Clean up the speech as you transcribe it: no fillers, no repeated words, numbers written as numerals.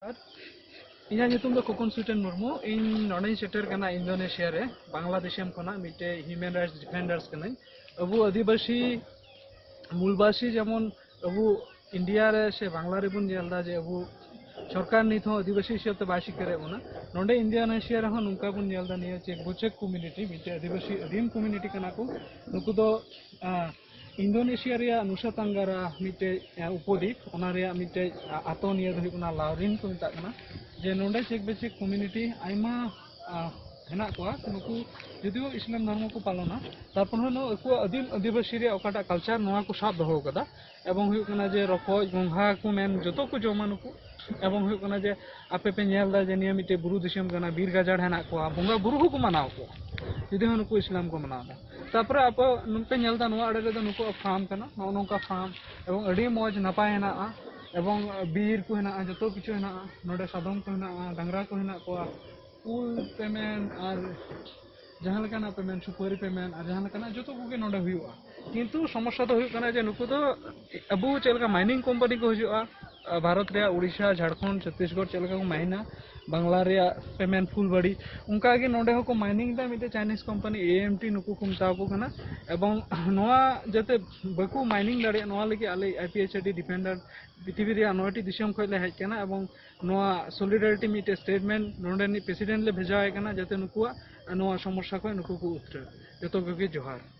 ᱟᱨ ᱤᱧᱟᱹᱜ ᱧᱩᱛᱩᱢ ᱫᱚ ᱠᱚᱠᱚᱱ ᱥᱩᱴᱮᱱ ᱢᱩᱨᱢᱩ ᱤᱧ ᱱᱚᱰᱮᱧ ᱥᱮᱴᱮᱨ ᱠᱟᱱᱟ ᱤᱱᱫᱳᱱᱮᱥᱤয়া ᱨᱮ ᱵᱟᱝᱞᱟ ᱫᱤᱥᱚᱢ ᱠᱷᱚᱱᱟᱜ ᱢᱤᱫᱴᱮᱡ ᱦᱤউᱢᱮᱱ ᱨᱟᱭᱴᱥ ᱰᱤফᱮন্ডᱟᱨᱥ ᱠᱟᱹᱱᱟᱹᱧ ᱟᱵᱚ ᱟᱹᱫᱤᱵᱟᱹᱥᱤ ᱢᱩᱞᱵᱟᱥী ᱡᱮᱢᱚन ᱟᱵᱚ ᱤন্ডিয়া ᱨᱮ ᱥᱮ ᱵᱟᱝᱞᱟ ᱨᱮᱵᱚᱱ ᱧᱮᱞᱫᱟ ᱡᱮ ᱟᱵᱚ সরকার নিত আদিবাসী হিসেবে বাই স্বীকার বনা নডে ইন্ডোনেশিয়া রেহᱚᱸ ᱱᱚᱝᱠᱟ ᱵᱚᱱ ᱧᱮᱞᱫᱟ ᱱᱤᱭᱟᱹ ᱪᱮ ᱵᱩᱪᱮᱠ ᱠᱚᱢᱤউᱱᱤᱴᱤ ᱢᱤᱫᱴᱮᱡ ᱟᱹᱫᱤᱵᱟᱹᱥᱤ ᱟᱹᱫᱤᱢ ᱠᱚᱢᱤউᱱᱤᱴᱤ ᱠᱟᱱᱟ ᱠᱚ ᱱᱩᱠᱩ ᱫᱚ ইন্দোনেশিয়া ᱨᱮᱭᱟᱜ নুসা তাঙ্গারা মিটে উপদ্বীপ ওনা রেᱭᱟᱜ ᱢᱤᱫᱴᱮᱡ ᱟᱛᱳ ᱱᱤᱭᱟᱹ ᱫᱚ ᱦᱩᱭᱩᱜ ᱠᱟᱱᱟ ᱞᱟᱣᱨᱤᱱ ᱠᱚ ᱢᱮᱛᱟᱜ ᱠᱟᱱᱟ ᱡᱮ ᱱᱚᱰᱮ ᱪᱮᱠ ᱵᱮᱪᱮᱠ ᱠᱚᱢᱤউᱱᱤᱴᱤ ᱟᱭᱢᱟ হেনাক কোয়া নুকু যদিও ইসলাম ধর্ম কো পালনা তারপর হলো আকু আদিম আদিবাসী রে ওকাটা কালচার নোয়া কো সাব দহো কাদা এবং হুᱭᱩᱜ ᱠᱟᱱᱟ ᱡᱮ ᱨᱚᱠᱚᱡ ᱜᱚᱸᱜᱷᱟ ᱠᱚ ᱢᱮᱱ ᱡᱚᱛᱚ ᱠᱚ ᱡᱚᱢᱟ ᱱᱩᱠᱩ এবং হুᱭᱩᱜ ᱠᱟᱱᱟ ᱡᱮ ᱟᱯᱮ ᱯᱮ ᱧᱮᱞ ᱫᱟ ᱡᱮ ᱱᱤᱭᱟᱹ ᱢᱤᱫᱴᱮᱡ ᱵᱩᱨᱩ ᱫᱤᱥᱚᱢ ᱠᱟᱱᱟ ᱵᱤᱨ ᱜᱟᱡᱟᱲ ᱦᱮᱱᱟᱜ ᱠᱚᱣᱟ ᱵᱚᱸᱜᱟ ᱵᱩᱨᱩ ᱦᱚᱸᱠᱚ ᱢᱟᱱᱟᱣ ᱠᱚᱣᱟ ᱡᱩᱫᱤ ᱦᱚᱸ ᱱᱩᱠᱩ ᱤᱥᱞᱟᱢ ᱠᱚ ᱢᱟᱱᱟᱣ ᱫᱟ তারপরে আপো নুপᱮ ᱧᱮᱞ ᱫᱟ নোয়া আড়ে ᱨᱮᱫᱚ ᱱᱩᱠᱩ ফার্ম ᱠᱟᱱᱟ ᱱᱚᱜᱼᱚ ᱱᱚᱝᱠᱟ ফার্ম এবং ᱟᱹᱰᱤ ᱢᱚᱡᱽ ᱱᱟᱯᱟᱭ ᱦᱮᱱᱟᱜᱼᱟ এবং বীর ᱠᱚ ᱦᱮᱱᱟᱜᱼᱟ ᱡᱚᱛᱚ ᱠᱤᱪᱷᱩ ᱦᱮᱱᱟᱜᱼᱟ ᱱᱚᱰᱮ ᱥᱟᱫᱚᱢ ᱠᱚ ᱦᱮᱱᱟᱜᱼᱟ ᱰᱟᱝᱨᱟ ᱠᱚ ᱦᱮᱱᱟᱜ ᱠᱚᱣᱟ ᱩᱞ ᱯᱮᱢᱮᱱ ᱟᱨ जहाँ लेकाना पेमेंट सुपारी पेमेंट और जहाँ लेकाना जो तो कोगे नोडे हुआ किंतु समस्या तो हुआ जे नुकु दो अबू चलका माइनिंग कंपनी को हुआ भारत रे उड़ीसा झारखंड छत्तीसगढ़ चलका को माइना बांग्ला रे पेमेंट फुलबाड़ी उनका गे नोडे को माइनिंग दा मिटे चाइनीज कंपनी एएमटी नुकु को मता को कना एवं नोआ जते बकु माइनिंग दाड़े नोआ लगी आले आईपीएचडी डिफेंडर पृथ्वी रे नोटी दिसम खले हेज कना एवं नोआ सॉलिडारिटी मिटे स्टेटमेंट नोडे नि प्रेसिडेंट ले भेजाय कना जते नुकुआ नोआ समस्या को नुकु को उतर जतो कोगे जोहार।